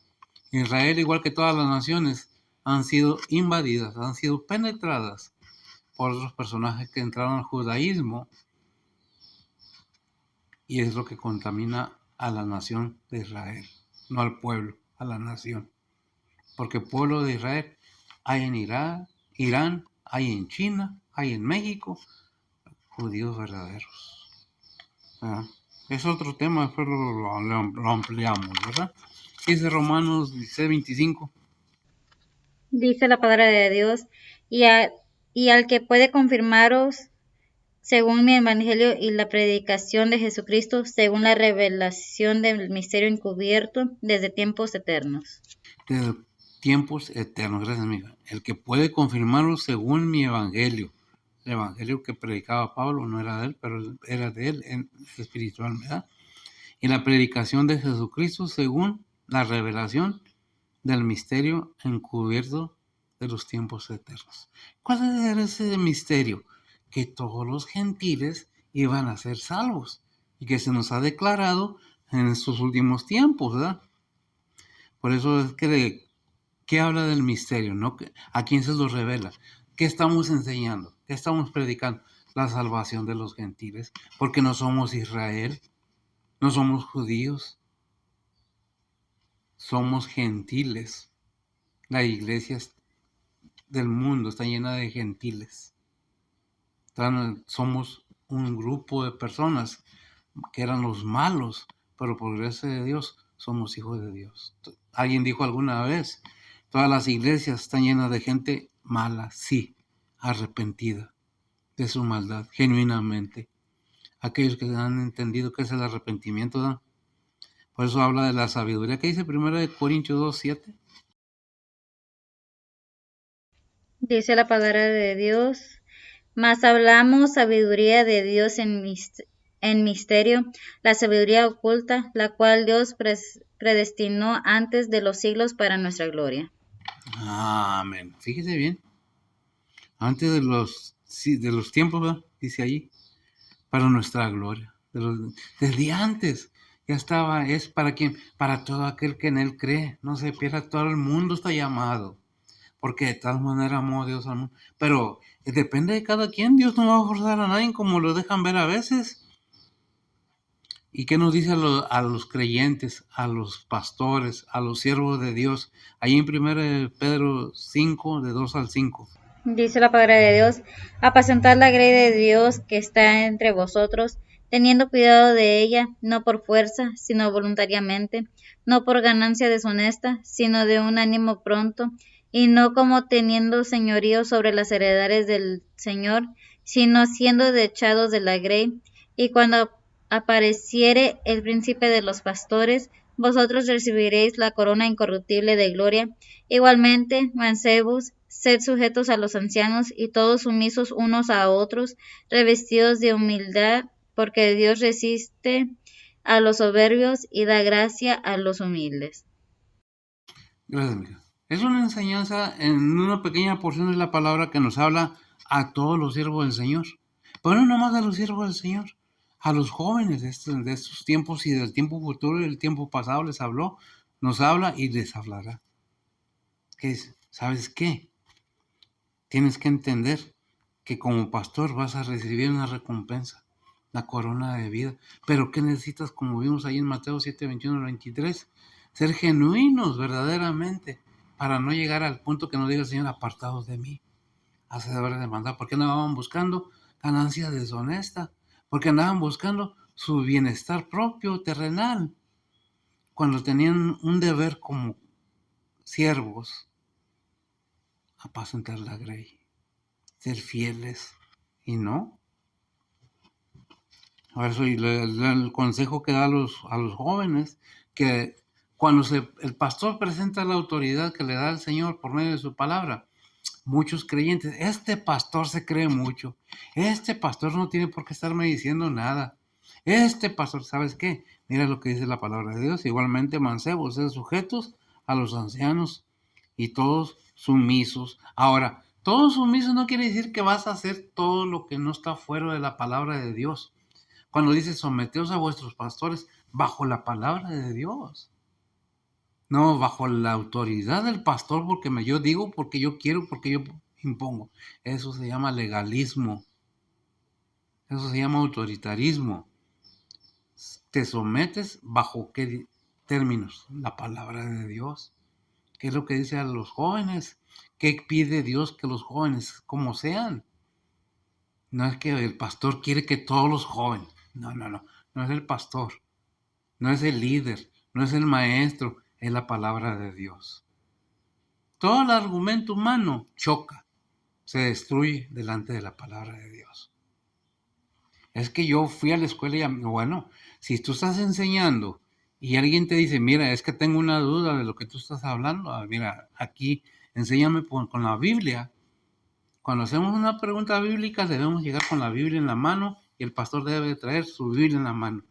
Israel, igual que todas las naciones, han sido invadidas, han sido penetradas por otros personajes que entraron al judaísmo, y es lo que contamina a la nación de Israel, no al pueblo, a la nación. Porque pueblo de Israel hay en Irán, hay en China, hay en México, judíos verdaderos. Es otro tema, después lo ampliamos, ¿verdad? Dice Romanos 16:25. Dice la palabra de Dios, y al que puede confirmaros según mi evangelio y la predicación de Jesucristo, según la revelación del misterio encubierto desde tiempos eternos. Desde tiempos eternos, gracias amiga. El que puede confirmarlo según mi evangelio. El evangelio que predicaba Pablo no era de él, pero era de él en espiritual, ¿verdad? Y la predicación de Jesucristo según la revelación del misterio encubierto de los tiempos eternos. ¿Cuál era ese misterio? Que todos los gentiles iban a ser salvos y que se nos ha declarado en estos últimos tiempos, ¿verdad? Por eso es que ¿qué habla del misterio? ¿No? ¿A quién se lo revela? ¿Qué estamos enseñando? ¿Qué estamos predicando? La salvación de los gentiles, porque no somos Israel, no somos judíos, somos gentiles. La iglesia del mundo está llena de gentiles. Somos un grupo de personas que eran los malos, pero por gracia de Dios somos hijos de Dios. Alguien dijo alguna vez, todas las iglesias están llenas de gente mala, sí, arrepentida de su maldad, genuinamente. Aquellos que han entendido qué es el arrepentimiento, ¿no? Por eso habla de la sabiduría. ¿Qué dice 1 Corintios 2:7? Dice la palabra de Dios, mas hablamos sabiduría de Dios en misterio, la sabiduría oculta, la cual Dios predestinó antes de los siglos para nuestra gloria. Amén. Fíjese bien. Antes de los tiempos, ¿verdad? Dice ahí, para nuestra gloria. Desde antes ya estaba, es para quien, para todo aquel que en él cree. No se pierda, todo el mundo está llamado. Porque de tal manera amó Dios al mundo. Pero depende de cada quien. Dios no va a forzar a nadie como lo dejan ver a veces. ¿Y qué nos dice a los creyentes, a los pastores, a los siervos de Dios? Ahí en 1 Pedro 5, de 2 al 5. Dice la palabra de Dios, apacentad la grey de Dios que está entre vosotros, teniendo cuidado de ella, no por fuerza, sino voluntariamente, no por ganancia deshonesta, sino de un ánimo pronto, y no como teniendo señorío sobre las heredades del Señor, sino siendo dechados de la grey, y cuando apareciere el príncipe de los pastores, vosotros recibiréis la corona incorruptible de gloria. Igualmente, mancebos, sed sujetos a los ancianos y todos sumisos unos a otros, revestidos de humildad, porque Dios resiste a los soberbios y da gracia a los humildes. Gracias, amiga. Es una enseñanza en una pequeña porción de la palabra que nos habla a todos los siervos del Señor. Pero no nomás a los siervos del Señor, a los jóvenes de estos tiempos y del tiempo futuro y del tiempo pasado les habló, nos habla y les hablará. ¿Sabes qué? Tienes que entender que como pastor vas a recibir una recompensa, la corona de vida. Pero ¿qué necesitas? Como vimos ahí en Mateo 7:21-23, ser genuinos verdaderamente para no llegar al punto que nos diga el Señor, apartados de mí, hacedores de maldad. Porque andaban buscando ganancia deshonesta, porque andaban buscando su bienestar propio, terrenal, cuando tenían un deber como siervos, apacentar la grey, ser fieles, y no. Por eso el consejo que da a los jóvenes, que cuando el pastor presenta la autoridad que le da el Señor por medio de su palabra, muchos creyentes, este pastor se cree mucho, este pastor no tiene por qué estarme diciendo nada, Este pastor, ¿sabes qué? Mira lo que dice la palabra de Dios. Igualmente, mancebos, sed sujetos a los ancianos y todos sumisos. Ahora, todos sumisos no quiere decir que vas a hacer todo lo que no está fuera de la palabra de Dios. Cuando dice someteos a vuestros pastores bajo la palabra de Dios. No, bajo la autoridad del pastor, porque yo digo, porque yo quiero, porque yo impongo. Eso se llama legalismo. Eso se llama autoritarismo. ¿Te sometes bajo qué términos? La palabra de Dios. ¿Qué es lo que dice a los jóvenes? ¿Qué pide Dios que los jóvenes como sean? No es que el pastor quiere que todos los jóvenes. No, no, no. No es el pastor. No es el líder. No es el maestro. Es la palabra de Dios. Todo el argumento humano choca, se destruye delante de la palabra de Dios. Es que yo fui a la escuela y, bueno, si tú estás enseñando y alguien te dice, mira, es que tengo una duda de lo que tú estás hablando, mira, aquí, enséñame con la Biblia. Cuando hacemos una pregunta bíblica, debemos llegar con la Biblia en la mano y el pastor debe traer su Biblia en la mano.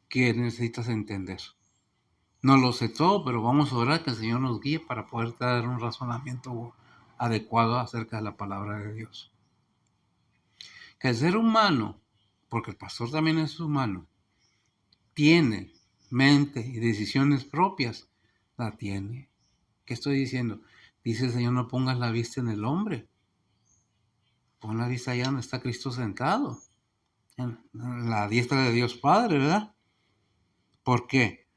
¿Qué necesitas entender? No lo sé todo, pero vamos a orar que el Señor nos guíe para poder dar un razonamiento adecuado acerca de la palabra de Dios. Que el ser humano, porque el pastor también es humano, tiene mente y decisiones propias, la tiene. ¿Qué estoy diciendo? Dice el Señor, no pongas la vista en el hombre, pon la vista allá donde está Cristo sentado, en la diestra de Dios Padre, ¿verdad? ¿Por qué?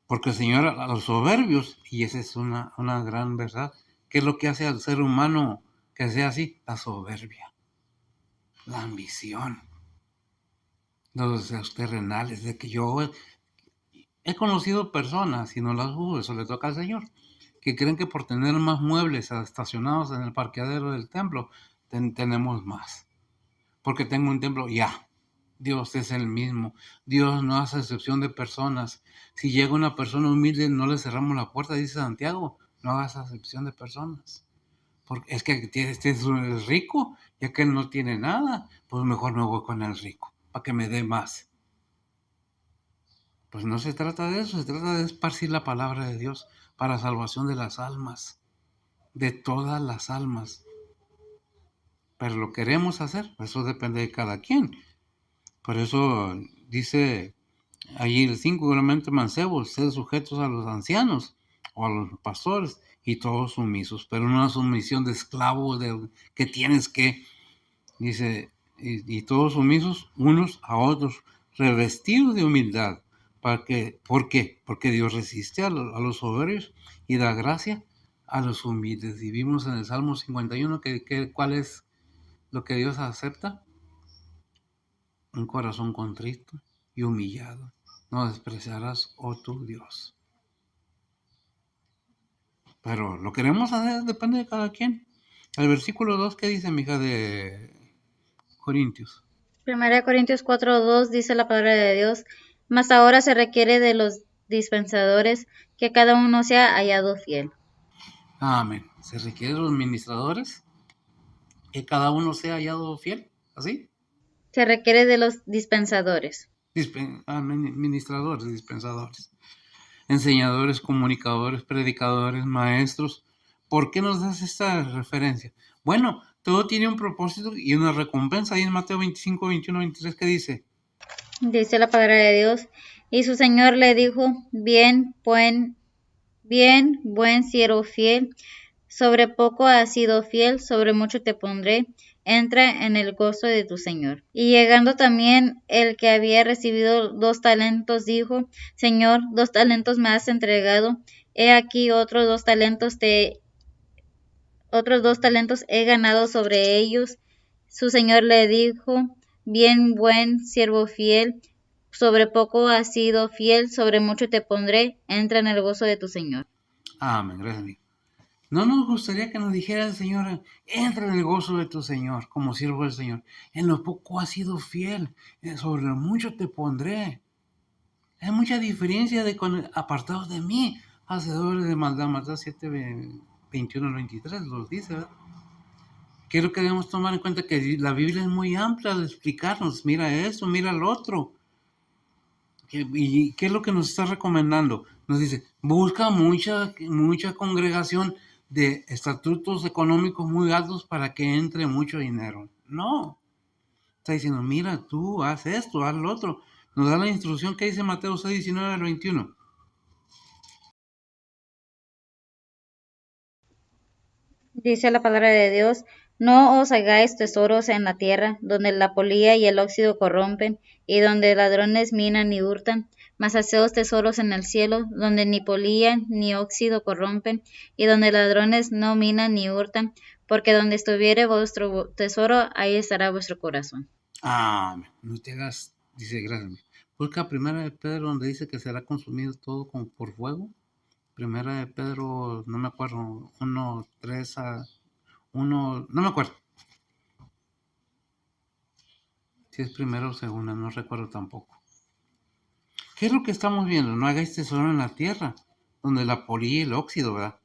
Porque el Señor a los soberbios, y esa es una gran verdad, ¿qué es lo que hace al ser humano que sea así? La soberbia, la ambición, los deseos terrenales, de que yo he conocido personas, y no las juzgo, eso le toca al Señor, que creen que por tener más muebles estacionados en el parqueadero del templo, tenemos más. Porque tengo un templo, ya. Dios es el mismo. Dios no hace excepción de personas. Si llega una persona humilde, no le cerramos la puerta, dice Santiago. No hagas excepción de personas. Porque es que este es rico, ya que él no tiene nada, pues mejor me voy con el rico, para que me dé más. Pues no se trata de eso, se trata de esparcir la palabra de Dios para salvación de las almas, de todas las almas. Pero lo queremos hacer, eso depende de cada quien. Por eso dice allí el 5, igualmente mancebos, sed sujetos a los ancianos o a los pastores y todos sumisos, pero no una sumisión de esclavo que tienes que, dice, y todos sumisos unos a otros, revestidos de humildad. ¿Por qué? Porque Dios resiste a los soberbios y da gracia a los humildes. Y vimos en el Salmo 51 cuál es lo que Dios acepta: un corazón contrito y humillado. No despreciarás, oh tu Dios. Pero lo queremos hacer, depende de cada quien. El versículo 2, ¿qué dice, mija, de Corintios? 1 Corintios 4:2 dice la palabra de Dios, mas ahora se requiere de los dispensadores que cada uno sea hallado fiel. Amén. Se requiere de los ministradores, que cada uno sea hallado fiel, ¿así? Se requiere de los dispensadores. Ministradores, dispensadores, enseñadores, comunicadores, predicadores, maestros. ¿Por qué nos das esta referencia? Bueno, todo tiene un propósito y una recompensa. Ahí en Mateo 25, 21, 23, ¿qué dice? Dice la palabra de Dios, y su Señor le dijo, bien, buen siervo fiel, sobre poco has sido fiel, sobre mucho te pondré, entra en el gozo de tu Señor. Y llegando también el que había recibido 2 talentos, dijo, Señor, 2 talentos me has entregado, he aquí otros 2 talentos he ganado sobre ellos. Su Señor le dijo, bien, buen siervo fiel, sobre poco has sido fiel, sobre mucho te pondré, entra en el gozo de tu Señor. Amén, gracias a mí. No nos gustaría que nos dijera el Señor, entra en el gozo de tu Señor, como siervo del Señor. En lo poco has sido fiel, sobre lo mucho te pondré. Hay mucha diferencia de apartados de mí, hacedores de maldad. Mateo 7, 21 al 23 los dice, ¿verdad? Quiero que debemos tomar en cuenta que la Biblia es muy amplia al explicarnos, mira eso, mira el otro. ¿Y qué es lo que nos está recomendando? Nos dice, busca mucha congregación de estatutos económicos muy altos para que entre mucho dinero. No, está diciendo, mira, tú haz esto, haz lo otro. Nos da la instrucción que dice Mateo 6, 19 al 21. Dice la palabra de Dios, no os hagáis tesoros en la tierra, donde la polilla y el óxido corrompen, y donde ladrones minan y hurtan, mas haceos tesoros en el cielo, donde ni polilla ni óxido corrompen, y donde ladrones no minan ni hurtan, porque donde estuviere vuestro tesoro, ahí estará vuestro corazón. Amén. No te hagas, dice, gracias. Busca primera de Pedro donde dice que será consumido todo como por fuego. Primera de Pedro, no me acuerdo, 1, 3 a 1, no me acuerdo. Si es primera o segunda, no recuerdo tampoco. ¿Qué es lo que estamos viendo? No hagáis tesoro en la tierra, donde la polilla y el óxido, ¿verdad?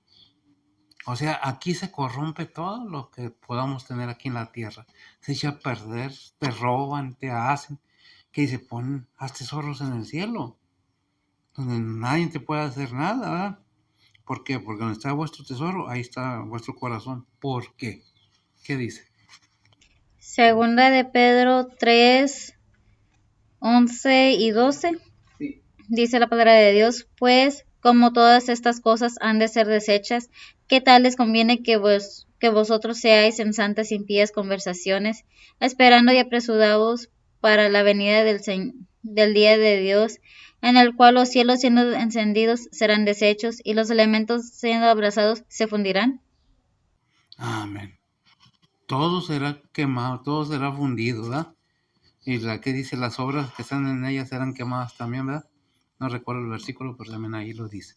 O sea, aquí se corrompe todo lo que podamos tener aquí en la tierra. Se echa a perder, te roban, te hacen. Que dice, haz tesoros en el cielo, donde nadie te puede hacer nada, ¿verdad? ¿Por qué? Porque donde está vuestro tesoro, ahí está vuestro corazón. ¿Por qué? ¿Qué dice? Segunda de Pedro 3, 11 y 12. Sí. Dice la palabra de Dios, pues como todas estas cosas han de ser deshechas, ¿qué tal les conviene que vosotros seáis en santas y impías conversaciones, esperando y apresurados para la venida del día de Dios, en el cual los cielos siendo encendidos serán deshechos y los elementos siendo abrasados se fundirán? Amén. Todo será quemado, todo será fundido, ¿verdad? Y la que dice, las obras que están en ella serán quemadas también, ¿verdad? No recuerdo el versículo, pero también ahí lo dice.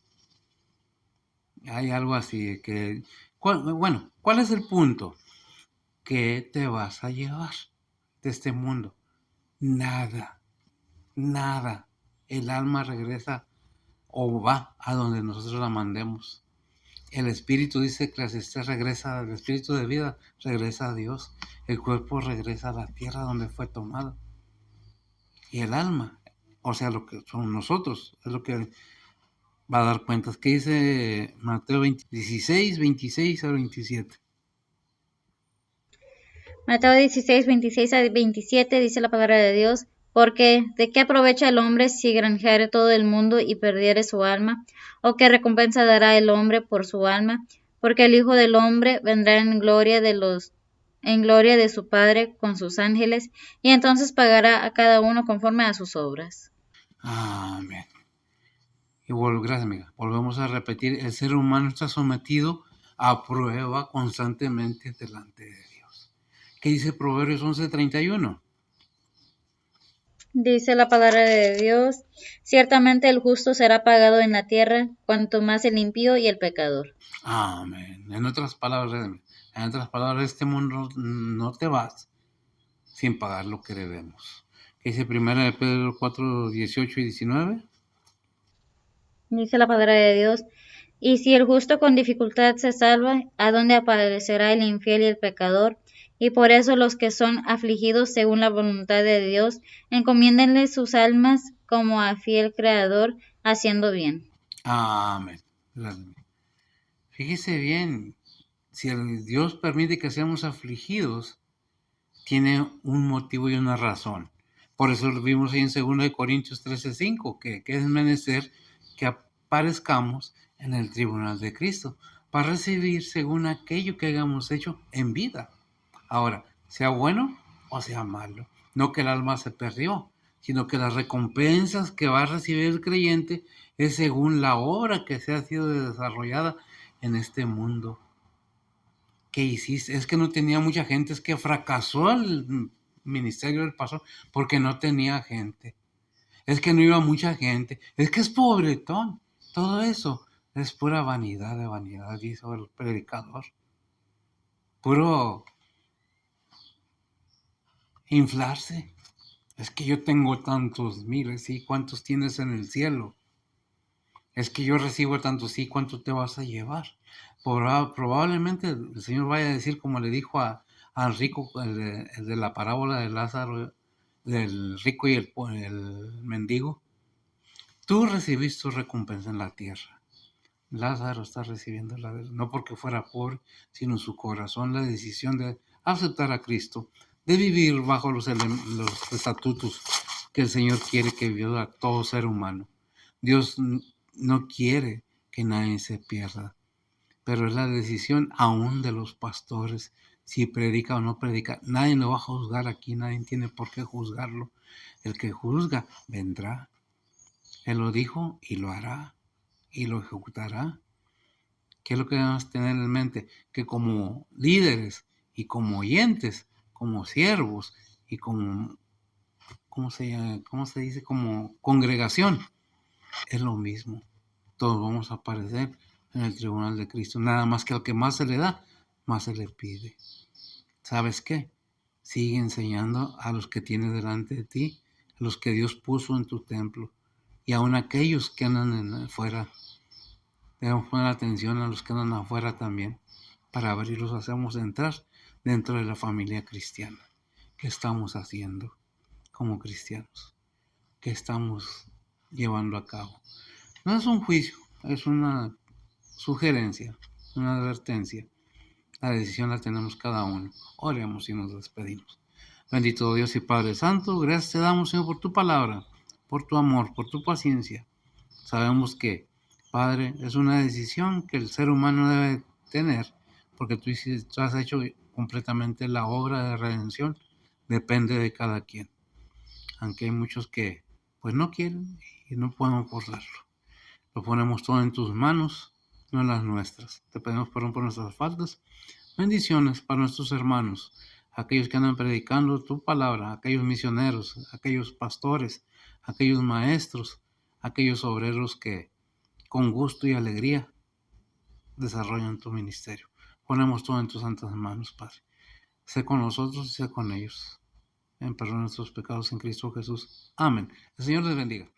Hay algo así que... Bueno, ¿cuál es el punto? ¿Qué te vas a llevar de este mundo? Nada, nada. El alma regresa o va a donde nosotros la mandemos. El espíritu, dice Eclesiastés, regresa, el espíritu de vida regresa a Dios. El cuerpo regresa a la tierra donde fue tomado. Y el alma, o sea, lo que somos nosotros, es lo que va a dar cuentas. ¿Qué dice Mateo 16, 26 al 27? Mateo 16, 26 a 27 dice la palabra de Dios, porque ¿de qué aprovecha el hombre si granjeare todo el mundo y perdiere su alma? ¿O qué recompensa dará el hombre por su alma? Porque el Hijo del Hombre vendrá en gloria de su Padre con sus ángeles, y entonces pagará a cada uno conforme a sus obras. Amén. Y gracias, amiga. Volvemos a repetir, el ser humano está sometido a prueba constantemente delante de Dios. ¿Qué dice Proverbios 11:31? Dice la palabra de Dios, ciertamente el justo será pagado en la tierra, cuanto más el impío y el pecador. Amén. En otras palabras, este mundo no te vas sin pagar lo que debemos. ¿Qué dice primera de Pedro 4, 18 y 19? Dice la palabra de Dios, y si el justo con dificultad se salva, ¿a dónde aparecerá el infiel y el pecador? Y por eso los que son afligidos según la voluntad de Dios, encomiéndenle sus almas como a fiel Creador, haciendo bien. Amén. Gracias. Fíjese bien, si el Dios permite que seamos afligidos, tiene un motivo y una razón. Por eso lo vimos ahí en 2 Corintios 13:5, que es menester que aparezcamos en el tribunal de Cristo para recibir según aquello que hayamos hecho en vida. Ahora, sea bueno o sea malo, no que el alma se perdió, sino que las recompensas que va a recibir el creyente es según la obra que se ha sido desarrollada en este mundo. ¿Qué hiciste? Es que no tenía mucha gente, es que fracasó el ministerio del pastor porque no tenía gente. Es que no iba mucha gente, es que es pobretón. Todo eso es pura vanidad de vanidad, dijo el predicador. Puro inflarse. Es que yo tengo tantos miles, ¿sí? ¿Cuántos tienes en el cielo? Es que yo recibo tantos, ¿sí? ¿Cuánto te vas a llevar? Probablemente el Señor vaya a decir como le dijo a al rico, el de la parábola de Lázaro, del rico y el mendigo. Tú recibiste tu recompensa en la tierra. Lázaro está recibiendo no porque fuera pobre, sino en su corazón la decisión de aceptar a Cristo, de vivir bajo los estatutos que el Señor quiere que viva todo ser humano. Dios no quiere que nadie se pierda, pero es la decisión aún de los pastores, si predica o no predica. Nadie lo va a juzgar aquí, nadie tiene por qué juzgarlo. El que juzga vendrá. Él lo dijo y lo hará y lo ejecutará. ¿Qué es lo que debemos tener en mente? Que como líderes y como oyentes, como siervos y como, ¿cómo se dice? Como congregación, es lo mismo. Todos vamos a aparecer en el tribunal de Cristo. Nada más que al que más se le da, más se le pide. ¿Sabes qué? Sigue enseñando a los que tienes delante de ti, a los que Dios puso en tu templo y aun aquellos que andan afuera. Debemos poner atención a los que andan afuera también, para ver si los hacemos entrar dentro de la familia cristiana. ¿Qué estamos haciendo como cristianos? ¿Qué estamos llevando a cabo? No es un juicio, es una sugerencia, una advertencia. La decisión la tenemos cada uno. Oremos y nos despedimos. Bendito Dios y Padre Santo, gracias te damos, Señor, por tu palabra, por tu amor, por tu paciencia. Sabemos que, Padre, es una decisión que el ser humano debe tener, porque tú has hecho completamente la obra de redención, depende de cada quien. Aunque hay muchos que pues no quieren y no podemos forzarlo. Lo ponemos todo en tus manos, no en las nuestras. Te pedimos perdón por nuestras faltas. Bendiciones para nuestros hermanos, aquellos que andan predicando tu palabra, aquellos misioneros, aquellos pastores, aquellos maestros, aquellos obreros que con gusto y alegría desarrollan tu ministerio. Ponemos todo en tus santas manos, Padre. Sé con nosotros y sé con ellos. En perdón de nuestros pecados en Cristo Jesús. Amén. El Señor les bendiga.